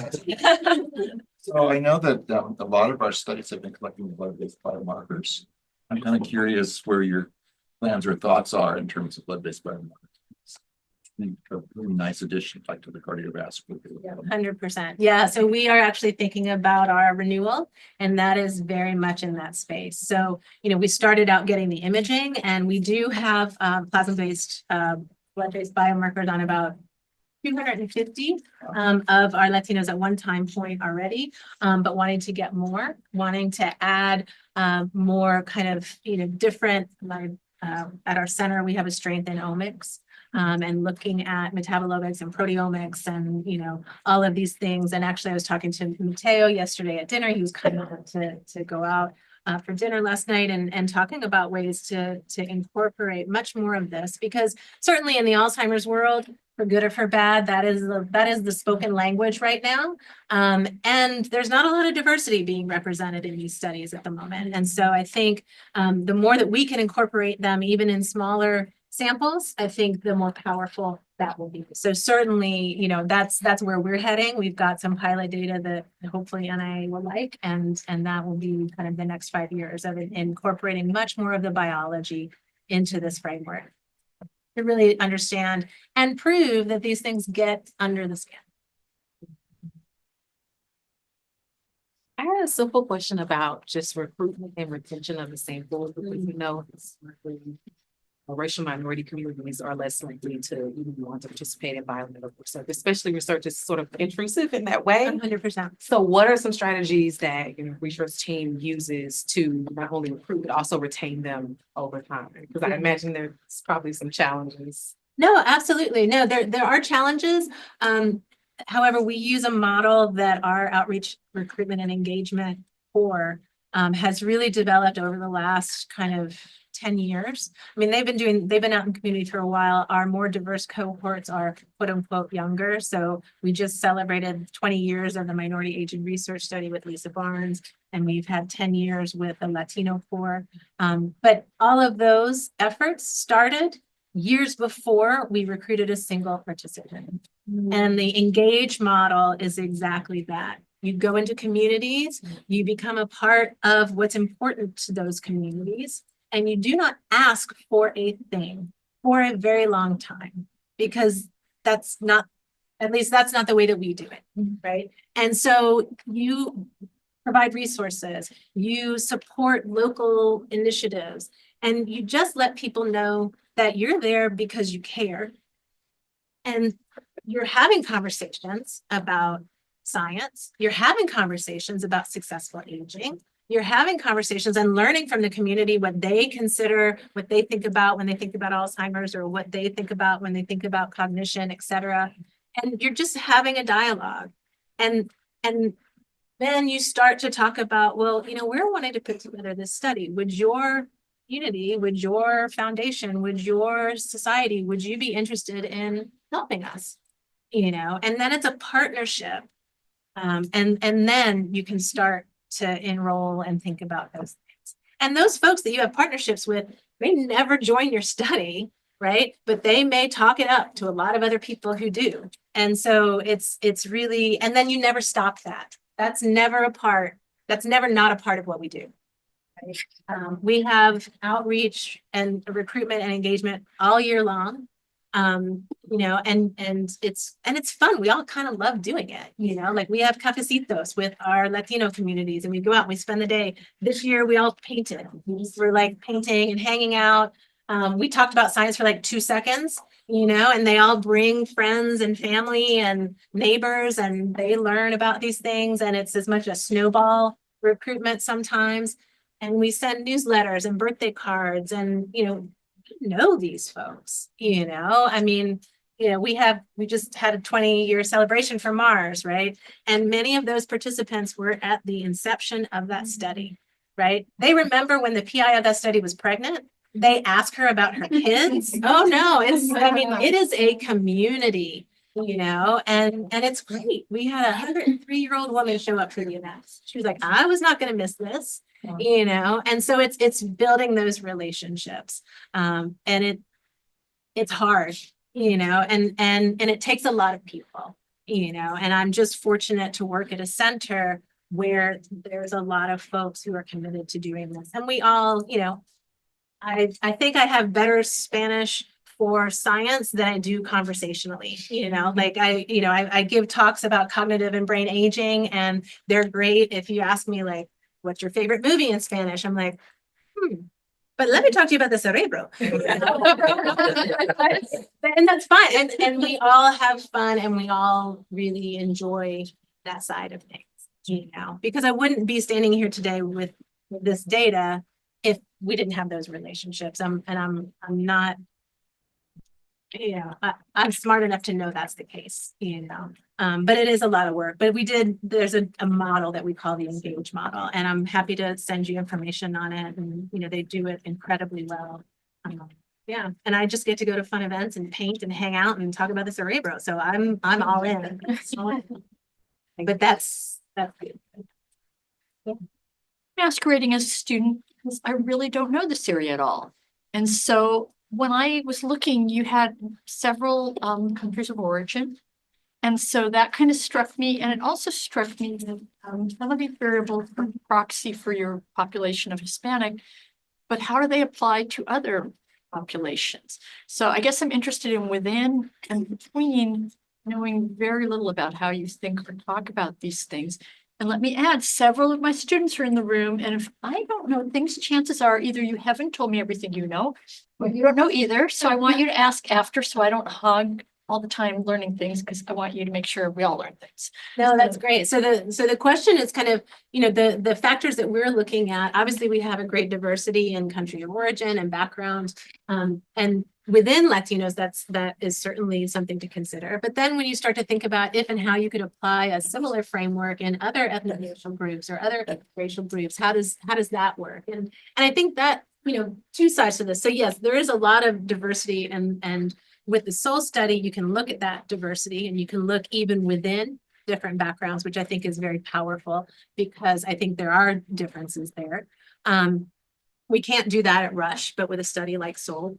So I know that a lot of our studies have been collecting blood-based biomarkers. I'm kind of curious where your plans or thoughts are in terms of blood-based biomarkers. I think a really nice addition like to the cardiovascular. 100%. Yeah. So we are actually thinking about our renewal, and that is very much in that space. So, we started out getting the imaging, and we do have plasma-based, blood-based biomarkers on about 250 of our Latinos at one time point already, but wanting to get more, wanting to add more kind of, different, at our center, we have a strength in omics. And looking at metabolomics and proteomics and, all of these things. And actually, I was talking to Mateo yesterday at dinner. He was kind enough to go out for dinner last night and talking about ways to incorporate much more of this, because certainly in the Alzheimer's world, for good or for bad, that is the spoken language right now. And there's not a lot of diversity being represented in these studies at the moment. And so I think the more that we can incorporate them, even in smaller samples, I think the more powerful that will be. So certainly, that's where we're heading. We've got some pilot data that hopefully NIA will like, and that will be kind of the next 5 years of incorporating much more of the biology into this framework to really understand and prove that these things get under the skin. I had a simple question about just recruitment and retention of the samples, because historically, racial minority communities are less likely to even want to participate in biomedical research, especially research is sort of intrusive in that way. 100%. So what are some strategies that your research team uses to not only recruit, but also retain them over time? Because I imagine there's probably some challenges. No, absolutely. No, there are challenges. However, we use a model that our outreach, recruitment, and engagement core has really developed over the last kind of 10 years. I mean, they've been out in the community for a while. Our more diverse cohorts are quote unquote younger. So we just celebrated 20 years of the Minority Aging Research Study with Lisa Barnes, and we've had 10 years with the Latino core. But all of those efforts started years before we recruited a single participant. And the engage model is exactly that. You go into communities, you become a part of what's important to those communities, and you do not ask for a thing for a very long time, because that's not, at least that's not the way that we do it, right? And so you provide resources, you support local initiatives, and you just let people know that you're there because you care. And you're having conversations about science, you're having conversations about successful aging, you're having conversations and learning from the community what they consider, what they think about when they think about Alzheimer's, or what they think about when they think about cognition, et cetera. And you're just having a dialogue. And then you start to talk about, well, you know, we're wanting to put together this study. Would your community, would your foundation, would your society, would you be interested in helping us? You know, and then it's a partnership. And then you can start to enroll and think about those things. And those folks that you have partnerships with, they never join your study, right? But they may talk it up to a lot of other people who do. And so it's really, and then you never stop that. That's never not a part of what we do. We have outreach and recruitment and engagement all year long. You know, and it's fun. We all kind of love doing it, you know, like we have cafecitos with our Latino communities, and we go out and we spend the day. This year we all painted. We're like painting and hanging out. We talked about science for like 2 seconds, you know, and they all bring friends and family and neighbors, and they learn about these things. And it's as much a snowball recruitment sometimes. And we send newsletters and birthday cards, and, you know these folks, you know, I mean, you know, we just had a 20-year celebration for Mars, right? And many of those participants were at the inception of that study, right? They remember when the PI of that study was pregnant. They ask her about her kids. Oh no, it is a community, you know, and it's great. We had a 103-year-old woman show up for the event. She was like, I was not going to miss this, you know, and so it's building those relationships, and it's hard, you know, and it takes a lot of people, you know, and I'm just fortunate to work at a center where there's a lot of folks who are committed to doing this, and we all, you know, I think I have better Spanish for science than I do conversationally, you know, like I give talks about cognitive and brain aging, and they're great. If you ask me like, what's your favorite movie in Spanish? I'm like, but let me talk to you about the cerebro. And that's fine. And we all have fun, and we all really enjoy that side of things, you know, because I wouldn't be standing here today with this data if we didn't have those relationships. I'm not, you know, I'm smart enough to know that's the case, you know, but it is a lot of work. But there's a model that we call the Engage model, and I'm happy to send you information on it. And, you know, they do it incredibly well. Yeah, and I just get to go to fun events and paint and hang out and talk about the cerebro. So I'm all in. But that's good. Masquerading as a student because I really don't know this area at all. And so when I was looking, you had several countries of origin. And so that kind of struck me. And it also struck me that some of these variables are proxy for your population of Hispanic, but how do they apply to other populations? So I guess I'm interested in within and between, knowing very little about how you think or talk about these things. And let me add, several of my students are in the room, and if I don't know things, chances are either you haven't told me everything you know, or you don't know either. So I want you to ask after, so I don't hog all the time learning things, because I want you to make sure we all learn things. No, that's great. So the question is kind of, you know, the factors that we're looking at. Obviously, we have a great diversity in country of origin and background, and within Latinos, that is certainly something to consider. But then when you start to think about if and how you could apply a similar framework in other ethnic racial groups or other racial groups, how does that work? And I think that, you know, two sides to this. So yes, there is a lot of diversity, and with the SOUL study, you can look at that diversity, and you can look even within different backgrounds, which I think is very powerful, because I think there are differences there. We can't do that at Rush, but with a study like SOUL,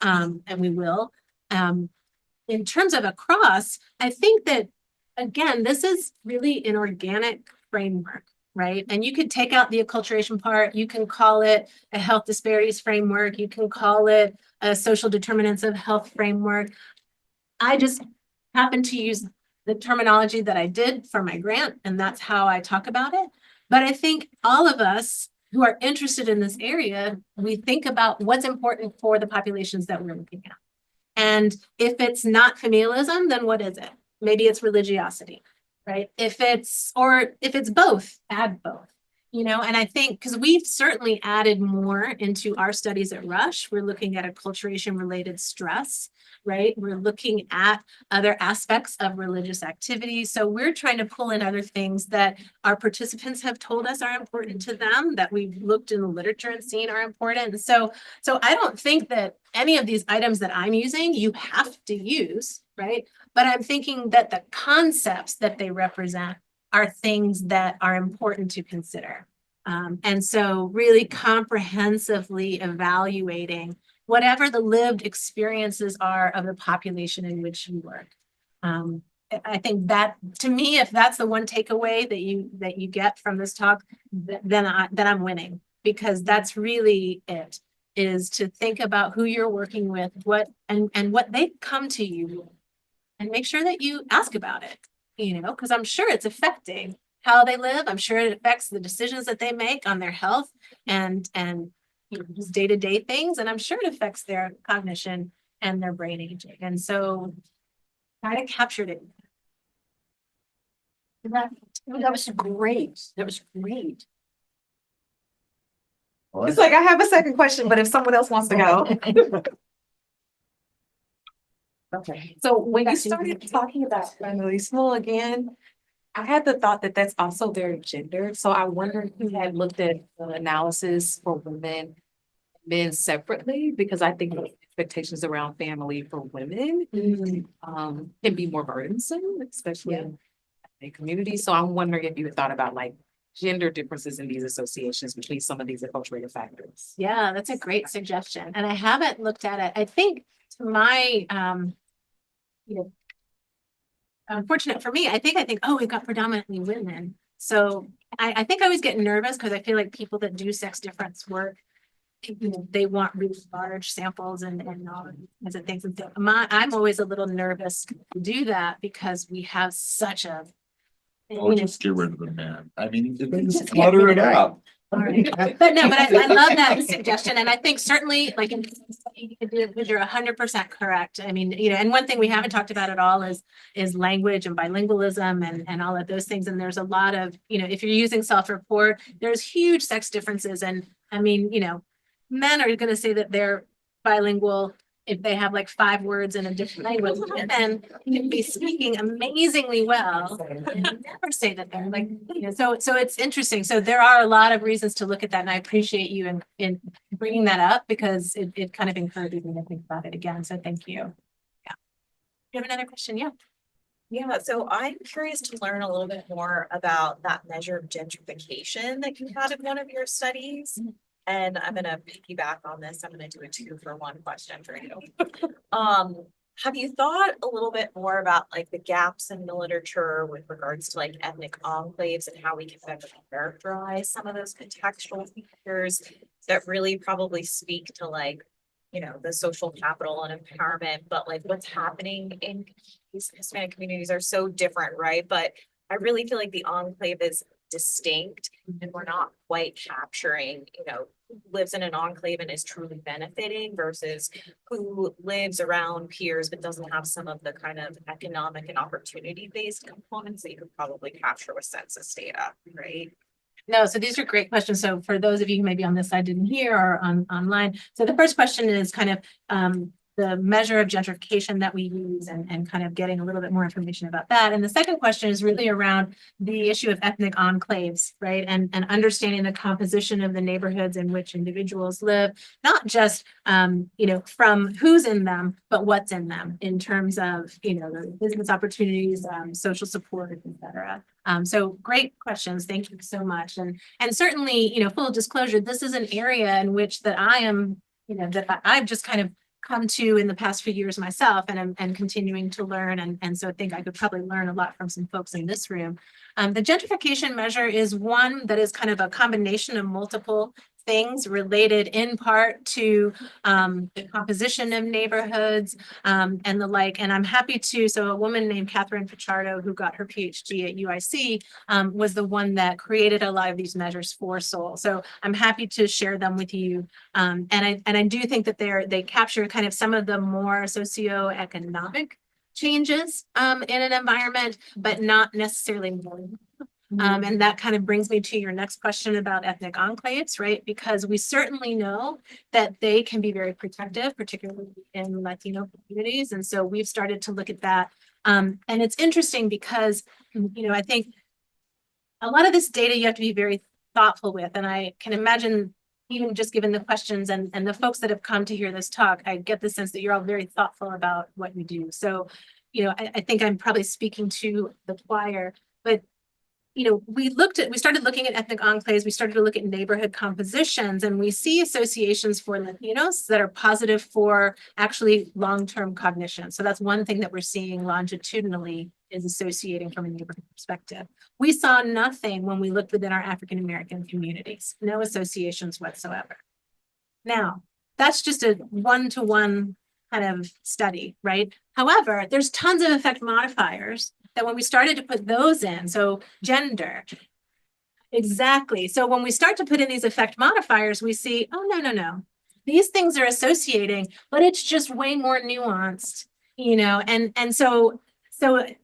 and we will. In terms of across, I think that again, this is really an organic framework, right? And you could take out the acculturation part, you can call it a health disparities framework, you can call it a social determinants of health framework. I just happen to use the terminology that I did for my grant, and that's how I talk about it. But I think all of us who are interested in this area, we think about what's important for the populations that we're looking at. And if it's not familialism, then what is it? Maybe it's religiosity, right? If it's both, add both. And I think because we've certainly added more into our studies at Rush, we're looking at acculturation related stress, right? We're looking at other aspects of religious activity. So we're trying to pull in other things that our participants have told us are important to them, that we've looked in the literature and seen are important. So I don't think that any of these items that I'm using, you have to use, right? But I'm thinking that the concepts that they represent are things that are important to consider. And so really comprehensively evaluating whatever the lived experiences are of the population in which you work. I think that, to me, if that's the one takeaway that you get from this talk, then I'm winning, because that's really it, is to think about who you're working with, and what they come to you with, and make sure that you ask about it, because I'm sure it's affecting how they live. I'm sure it affects the decisions that they make on their health and just day-to-day things. And I'm sure it affects their cognition and their brain aging. And so I captured it. That was great. That was great. It's like, I have a second question, but if someone else wants to go. Okay, so when you started talking about familismo again, I had the thought that that's also very gendered. So I wondered if you had looked at the analysis for women, men separately, because I think the expectations around family for women can be more burdensome, especially in a community. So I'm wondering if you had thought about like gender differences in these associations between some of these acculturated factors. Yeah, that's a great suggestion. And I haven't looked at it. I think to my, unfortunate for me, I think, oh, we've got predominantly women. So I think I always get nervous because I feel like people that do sex difference work, they want really large samples and all kinds of things. And so I'm always a little nervous to do that because we have such a, Oh, just get rid of the man. I mean, Just clutter it up. But I love that suggestion. And I think certainly like you're 100% correct. I mean, and one thing we haven't talked about at all is language and bilingualism and all of those things. And there's a lot of, if you're using self-report, there's huge sex differences. And I mean, men are going to say that they're bilingual if they have like 5 words in a different language. Women can be speaking amazingly well and never say that they're like, so it's interesting. So there are a lot of reasons to look at that. And I appreciate you in bringing that up because it kind of encourages me to think about it again. So thank you. Yeah. You have another question? Yeah. Yeah, so I'm curious to learn a little bit more about that measure of gentrification that you had in one of your studies. And I'm gonna piggyback on this. I'm gonna do a 2-for-1 question for you. Have you thought a little bit more about like the gaps in the literature with regards to like ethnic enclaves and how we can better characterize some of those contextual features that really probably speak to like, the social capital and empowerment, but like what's happening in these Hispanic communities are so different, right? But I really feel like the enclave is distinct and we're not quite capturing, who lives in an enclave and is truly benefiting versus who lives around peers but doesn't have some of the kind of economic and opportunity based components that you could probably capture with census data, right? No, so these are great questions. So for those of you who maybe on this side didn't hear or online, so the first question is kind of the measure of gentrification that we use and kind of getting a little bit more information about that. And the second question is really around the issue of ethnic enclaves, right? And understanding the composition of the neighborhoods in which individuals live, not just, from who's in them, but what's in them in terms of, the business opportunities, social support, et cetera. So great questions. Thank you so much. And certainly, full disclosure, this is an area in which that I am, that I've just kind of come to in the past few years myself, and continuing to learn, and so I think I could probably learn a lot from some folks in this room. The gentrification measure is one that is kind of a combination of multiple things related in part to the composition of neighborhoods and the like. And I'm happy to, so a woman named Catherine Pichardo, who got her PhD at UIC, was the one that created a lot of these measures for Seoul. So I'm happy to share them with you. And I do think that they capture kind of some of the more socioeconomic changes in an environment, but not necessarily more. And that kind of brings me to your next question about ethnic enclaves, right? Because we certainly know that they can be very protective, particularly in Latino communities. And so we've started to look at that. And it's interesting because, I think a lot of this data you have to be very thoughtful with. And I can imagine, even just given the questions and the folks that have come to hear this talk, I get the sense that you're all very thoughtful about what you do. So, I think I'm probably speaking to the choir, but we started looking at ethnic enclaves, we started to look at neighborhood compositions, and we see associations for Latinos that are positive for actually long-term cognition. So that's one thing that we're seeing longitudinally is associating from a neighborhood perspective. We saw nothing when we looked within our African-American communities, no associations whatsoever. Now, that's just a one-to-one kind of study, right? However, there's tons of effect modifiers that when we started to put those in, so gender, exactly. So when we start to put in these effect modifiers, we see, oh, no. These things are associating, but it's just way more nuanced, and so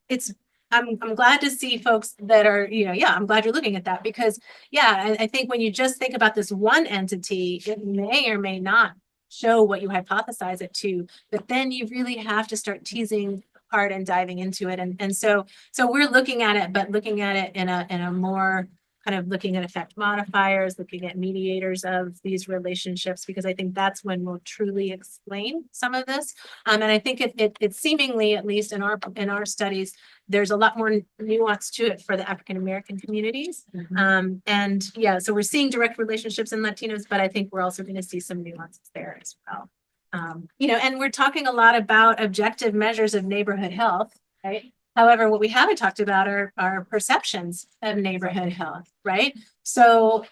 it's, I'm glad to see folks that are, I'm glad you're looking at that because, I think when you just think about this one entity, it may or may not show what you hypothesize it to, but then you really have to start teasing apart and diving into it. And so we're looking at it, but looking at it in a more kind of looking at effect modifiers, looking at mediators of these relationships, because I think that's when we'll truly explain some of this. And I think it seemingly, at least in our studies, there's a lot more nuance to it for the African-American communities. So we're seeing direct relationships in Latinos, but I think we're also going to see some nuances there as well. And we're talking a lot about objective measures of neighborhood health, right? However, what we haven't talked about are perceptions of neighborhood health, right? So,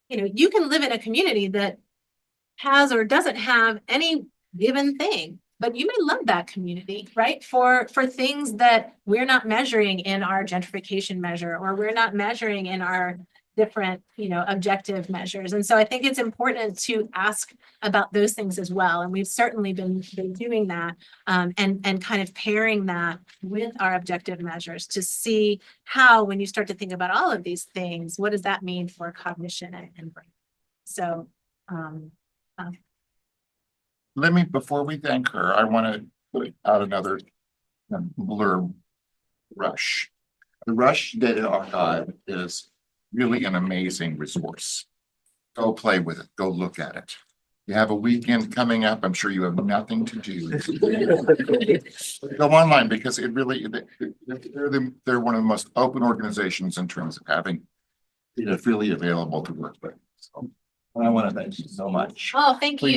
you can live in a community that has or doesn't have any given thing, but you may love that community, right? For things that we're not measuring in our gentrification measure, or we're not measuring in our different, objective measures. And so I think it's important to ask about those things as well. And we've certainly been doing that and kind of pairing that with our objective measures to see how, when you start to think about all of these things, what does that mean for cognition and brain? So, Let me, before we thank her, I want to put out another blurb. Rush. The Rush Data Archive is really an amazing resource. Go play with it. Go look at it. You have a weekend coming up. I'm sure you have nothing to do. Go online because it really, they're one of the most open organizations in terms of having it freely available to work with. So I want to thank you so much. Oh, thank you.